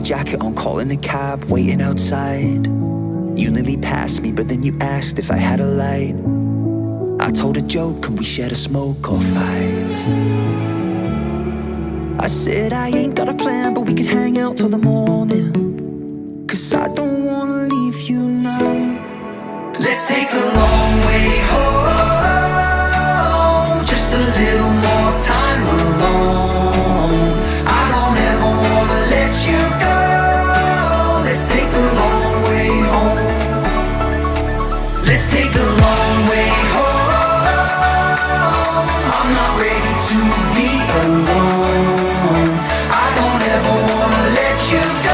jacket on, calling a cab, waiting outside. You nearly passed me, but then you asked if I had a light. I told a joke, could we share a smoke or five? I said I ain't got a plan, but we could hang out till the morning. 'Cause I don't wanna leave you now. Let's take the long way home, just a little more time alone. I don't ever wanna let you go. Let's take the long way home. Let's take the long way home. I'm not ready to be alone. I don't ever wanna let you go.